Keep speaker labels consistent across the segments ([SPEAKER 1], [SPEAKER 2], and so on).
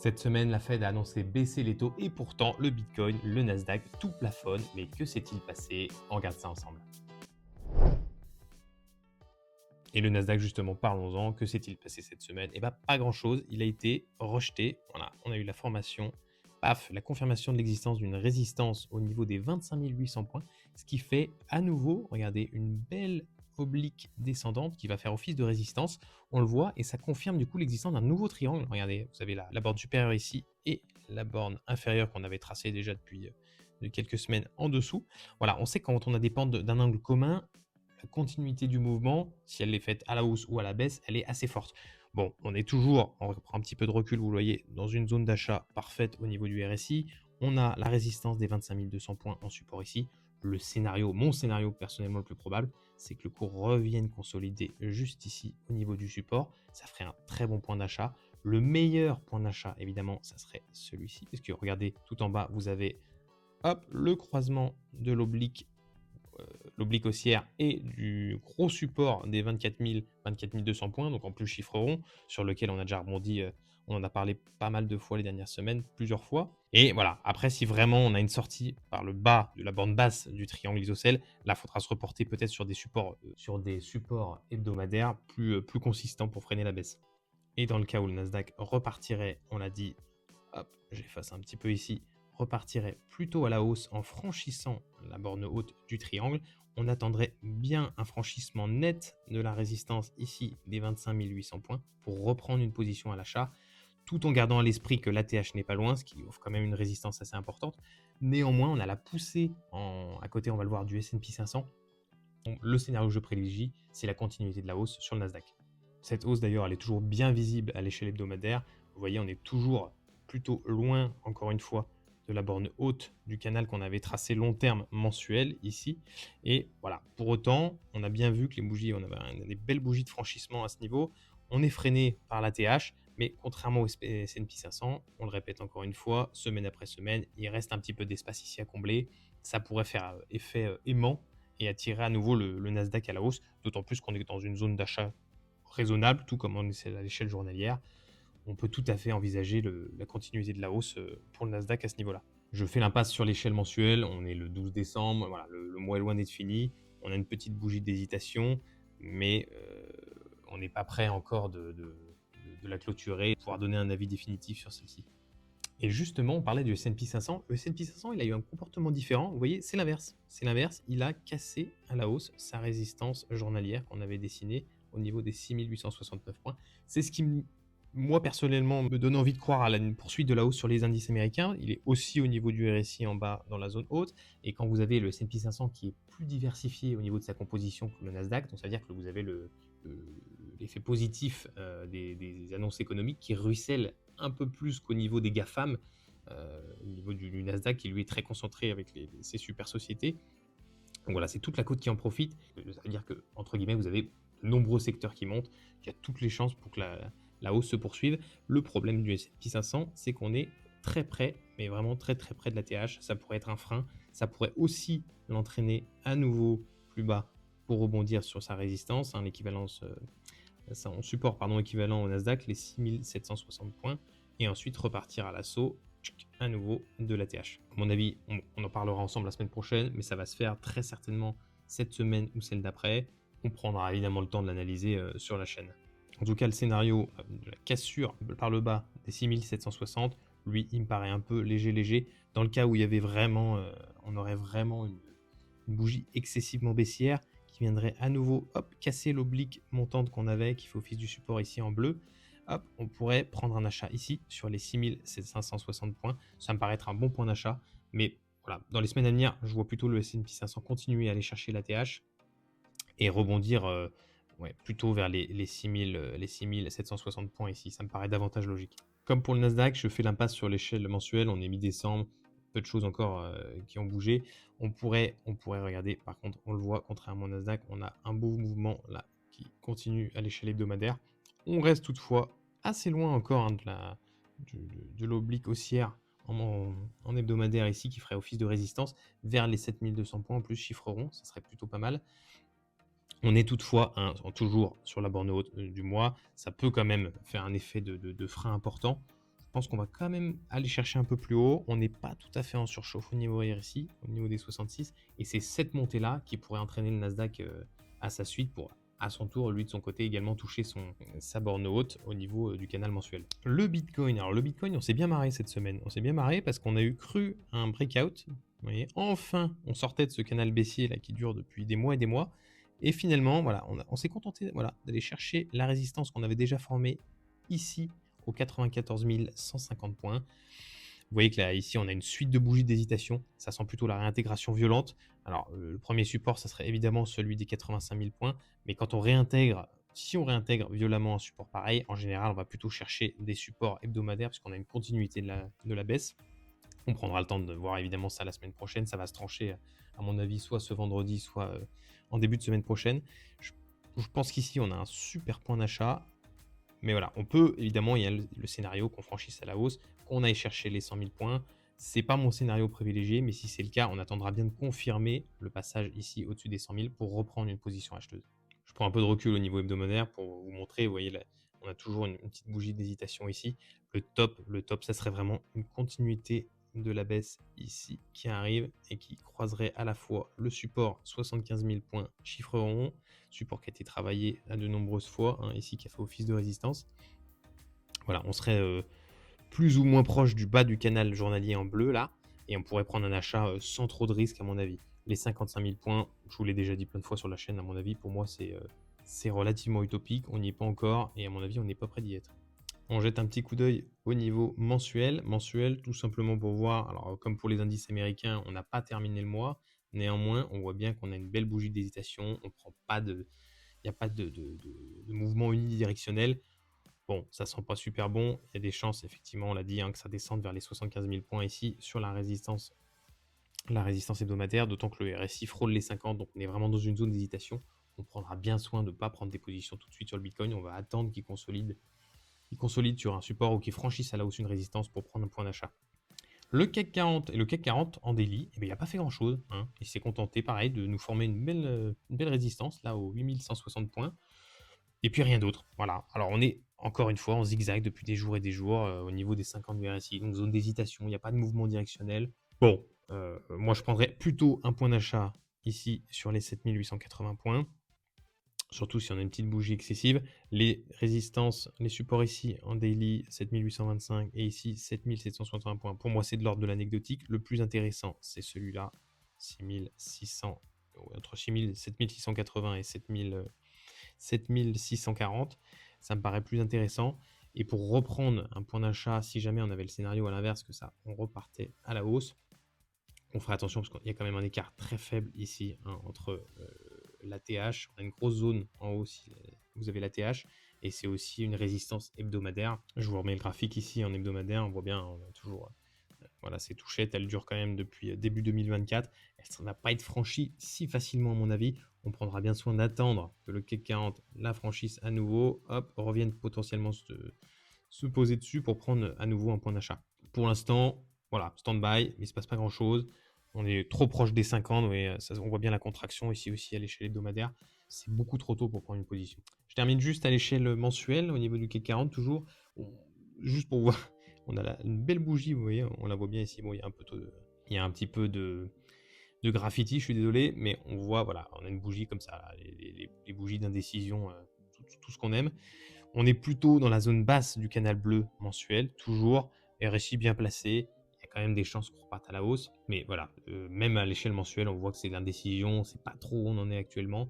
[SPEAKER 1] Cette semaine, la Fed a annoncé baisser les taux et pourtant le Bitcoin, le Nasdaq, tout plafonne. Mais que s'est-il passé? On regarde ça ensemble. Et le Nasdaq, justement, parlons-en. Que s'est-il passé cette semaine? Eh bien, pas grand-chose. Il a été rejeté. Voilà, on a eu la formation, paf, la confirmation de l'existence d'une résistance au niveau des 25 800 points, ce qui fait à nouveau, regardez, une belle oblique descendante qui va faire office de résistance. On le voit et ça confirme du coup l'existence d'un nouveau triangle. Regardez, vous avez la borne supérieure ici et la borne inférieure qu'on avait tracée déjà depuis quelques semaines en dessous. Voilà, on sait que quand on a des pentes d'un angle commun, la continuité du mouvement, si elle est faite à la hausse ou à la baisse, elle est assez forte. Bon, on est toujours, on reprend un petit peu de recul, vous le voyez, dans une zone d'achat parfaite au niveau du RSI. On a la résistance des 25 200 points en support ici. Le scénario, mon scénario personnellement le plus probable, c'est que le cours revienne consolider juste ici au niveau du support. Ça ferait un très bon point d'achat. Le meilleur point d'achat, évidemment, ça serait celui-ci. Parce que regardez, tout en bas, vous avez hop, le croisement de l'oblique haussière et du gros support des 24 200 points, donc en plus chiffre rond, sur lequel on a déjà rebondi, on en a parlé pas mal de fois les dernières semaines, plusieurs fois. Et voilà, après, si vraiment on a une sortie par le bas de la bande basse du triangle isocèle, là, il faudra se reporter peut-être sur des supports hebdomadaires plus consistants pour freiner la baisse. Et dans le cas où le Nasdaq repartirait, on l'a dit, hop, j'efface un petit peu ici, repartirait plutôt à la hausse en franchissant la borne haute du triangle, on attendrait bien un franchissement net de la résistance ici des 25 800 points pour reprendre une position à l'achat, tout en gardant à l'esprit que l'ATH n'est pas loin, ce qui offre quand même une résistance assez importante. Néanmoins, on a la poussée à côté, on va le voir, du S&P 500. Donc, le scénario que je privilégie, c'est la continuité de la hausse sur le Nasdaq. Cette hausse d'ailleurs, elle est toujours bien visible à l'échelle hebdomadaire. Vous voyez, on est toujours plutôt loin, encore une fois, de la borne haute du canal qu'on avait tracé long terme mensuel ici. Et voilà, pour autant, on a bien vu que les bougies, on avait des belles bougies de franchissement à ce niveau. On est freiné par la TH, mais contrairement au S&P 500, on le répète encore une fois, semaine après semaine, il reste un petit peu d'espace ici à combler. Ça pourrait faire effet aimant et attirer à nouveau le Nasdaq à la hausse, d'autant plus qu'on est dans une zone d'achat raisonnable, tout comme on est à l'échelle journalière. On peut tout à fait envisager la continuité de la hausse pour le Nasdaq à ce niveau-là. Je fais l'impasse sur l'échelle mensuelle, on est le 12 décembre, voilà, le mois est loin d'être fini, on a une petite bougie d'hésitation, mais on n'est pas prêt encore de la clôturer, de pouvoir donner un avis définitif sur celle-ci. Et justement, on parlait du S&P 500. Le S&P 500, il a eu un comportement différent. Vous voyez, c'est l'inverse. C'est l'inverse. Il a cassé à la hausse sa résistance journalière qu'on avait dessinée au niveau des 6869 points. C'est ce qui, moi, personnellement, me donne envie de croire à la poursuite de la hausse sur les indices américains. Il est aussi au niveau du RSI en bas dans la zone haute. Et quand vous avez le S&P 500 qui est plus diversifié au niveau de sa composition que le Nasdaq, donc ça veut dire que vous avez l'effet positif des annonces économiques qui ruissellent un peu plus qu'au niveau des GAFAM, au niveau du Nasdaq qui lui est très concentré avec ses super sociétés. Donc voilà, c'est toute la côte qui en profite. Ça veut dire que, entre guillemets, vous avez de nombreux secteurs qui montent, qu'il y a toutes les chances pour que la hausse se poursuive. Le problème du S&P 500, c'est qu'on est très près, mais vraiment très très près de la TH. Ça pourrait être un frein. Ça pourrait aussi l'entraîner à nouveau plus bas pour rebondir sur sa résistance, l'équivalence son support équivalent au Nasdaq, les 6760 points, et ensuite repartir à l'assaut à nouveau de l'ATH. À mon avis, on en parlera ensemble la semaine prochaine, mais ça va se faire très certainement cette semaine ou celle d'après. On prendra évidemment le temps de l'analyser sur la chaîne. En tout cas, le scénario de la cassure par le bas des 6760, lui, il me paraît un peu léger. Dans le cas où il y avait vraiment, on aurait vraiment une bougie excessivement baissière, qui viendrait à nouveau casser l'oblique montante qu'on avait, qui fait office du support ici en bleu. Hop, on pourrait prendre un achat ici sur les 6560 points. Ça me paraît être un bon point d'achat. Mais voilà, dans les semaines à venir, je vois plutôt le S&P 500 continuer à aller chercher la TH et rebondir plutôt vers les 6760 points ici. Ça me paraît davantage logique. Comme pour le Nasdaq, je fais l'impasse sur l'échelle mensuelle. On est mi-décembre, peu de choses encore qui ont bougé. On pourrait regarder, par contre, on le voit, contrairement au Nasdaq, on a un beau mouvement là qui continue à l'échelle hebdomadaire. On reste toutefois assez loin encore de l'oblique haussière en hebdomadaire ici, qui ferait office de résistance vers les 7200 points en plus chiffre rond, ça serait plutôt pas mal. On est toutefois toujours sur la borne haute du mois. Ça peut quand même faire un effet de frein important. pense qu'on va quand même aller chercher un peu plus haut. On n'est pas tout à fait en surchauffe au niveau RSI, au niveau des 66. Et c'est cette montée-là qui pourrait entraîner le Nasdaq à sa suite pour, à son tour, lui de son côté, également toucher sa borne haute au niveau du canal mensuel. Le Bitcoin. Alors le Bitcoin, on s'est bien marré cette semaine. On s'est bien marré parce qu'on a eu cru à un breakout. Vous voyez, enfin, on sortait de ce canal baissier là qui dure depuis des mois et des mois. Et finalement, voilà, on s'est contenté d'aller chercher la résistance qu'on avait déjà formée ici aux 94 150 points. Vous voyez que là, ici, on a une suite de bougies d'hésitation. Ça sent plutôt la réintégration violente. Alors, le premier support, ça serait évidemment celui des 85 000 points. Mais quand on réintègre, si on réintègre violemment un support pareil, en général, on va plutôt chercher des supports hebdomadaires puisqu'on a une continuité de la baisse. On prendra le temps de voir évidemment ça la semaine prochaine. Ça va se trancher, à mon avis, soit ce vendredi, soit en début de semaine prochaine. Je pense qu'ici, on a un super point d'achat. Mais voilà, on peut, évidemment, il y a le scénario qu'on franchisse à la hausse, qu'on aille chercher les 100 000 points. C'est pas mon scénario privilégié, mais si c'est le cas, on attendra bien de confirmer le passage ici au-dessus des 100 000 pour reprendre une position acheteuse. Je prends un peu de recul au niveau hebdomadaire pour vous montrer. Vous voyez, là, on a toujours une petite bougie d'hésitation ici. Le top, ça serait vraiment une continuité de la baisse ici qui arrive et qui croiserait à la fois le support 75 000 points chiffre rond, support qui a été travaillé à de nombreuses fois, ici qui a fait office de résistance. Voilà, on serait plus ou moins proche du bas du canal journalier en bleu là, et on pourrait prendre un achat sans trop de risque à mon avis. Les 55 000 points, je vous l'ai déjà dit plein de fois sur la chaîne, à mon avis, pour moi c'est relativement utopique, on n'y est pas encore, et à mon avis on n'est pas près d'y être. On jette un petit coup d'œil au niveau mensuel, tout simplement pour voir, alors comme pour les indices américains, on n'a pas terminé le mois, néanmoins on voit bien qu'on a une belle bougie d'hésitation, on prend pas de, il n'y a pas de mouvement unidirectionnel. Bon, ça sent pas super bon, il y a des chances effectivement, on l'a dit, que ça descende vers les 75 000 points ici sur la résistance hebdomadaire, d'autant que le RSI frôle les 50, donc on est vraiment dans une zone d'hésitation. On prendra bien soin de ne pas prendre des positions tout de suite sur le Bitcoin, on va attendre qu'il consolide sur un support ou qu'il franchisse à la hausse une résistance pour prendre un point d'achat. Le CAC 40 et le CAC 40 en daily, il n'a pas fait grand-chose. Il s'est contenté, pareil, de nous former une belle résistance, là, aux 8160 points. Et puis rien d'autre. Voilà. Alors on est, encore une fois, en zigzag depuis des jours et des jours au niveau des 50 RSI. Donc zone d'hésitation, il n'y a pas de mouvement directionnel. Bon, moi je prendrais plutôt un point d'achat ici sur les 7880 points. Surtout si on a une petite bougie excessive. Les résistances, les supports ici en daily 7825 et ici 7761 points. Pour moi, c'est de l'ordre de l'anecdotique. Le plus intéressant, c'est celui-là, 6600, entre 7680 et 7640. Ça me paraît plus intéressant. Et pour reprendre un point d'achat, si jamais on avait le scénario à l'inverse, que ça, on repartait à la hausse, on ferait attention parce qu'il y a quand même un écart très faible ici entre l'ATH, on a une grosse zone en haut si vous avez l'ATH, et c'est aussi une résistance hebdomadaire. Je vous remets le graphique ici en hebdomadaire, on voit bien, on a toujours, voilà, ces touchettes, elles durent quand même depuis début 2024, elle ne va pas être franchie si facilement à mon avis. On prendra bien soin d'attendre que le CAC 40 la franchisse à nouveau, hop, revienne potentiellement se poser dessus pour prendre à nouveau un point d'achat. Pour l'instant, voilà, stand-by, il ne se passe pas grand-chose. On est trop proche des 50, mais on voit bien la contraction ici aussi à l'échelle hebdomadaire. C'est beaucoup trop tôt pour prendre une position. Je termine juste à l'échelle mensuelle, au niveau du CAC 40 toujours. Juste pour voir, on a une belle bougie, vous voyez, on la voit bien ici. Bon, il y a un petit peu de graffiti, je suis désolé, mais on voit, voilà, on a une bougie comme ça, les bougies d'indécision, tout ce qu'on aime. On est plutôt dans la zone basse du canal bleu mensuel, toujours, RSI bien placé, il y a quand même des chances qu'on reparte à la hausse, mais voilà, même à l'échelle mensuelle, on voit que c'est de l'indécision, on ne sait pas trop où on en est actuellement.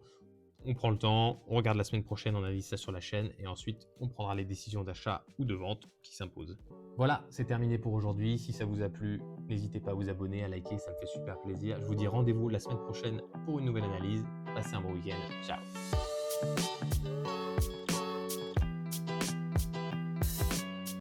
[SPEAKER 1] On prend le temps, on regarde la semaine prochaine, on analyse ça sur la chaîne, et ensuite on prendra les décisions d'achat ou de vente qui s'imposent. Voilà, c'est terminé pour aujourd'hui. Si ça vous a plu, n'hésitez pas à vous abonner, à liker, ça me fait super plaisir. Je vous dis rendez-vous la semaine prochaine pour une nouvelle analyse. Passez un bon week-end. Ciao.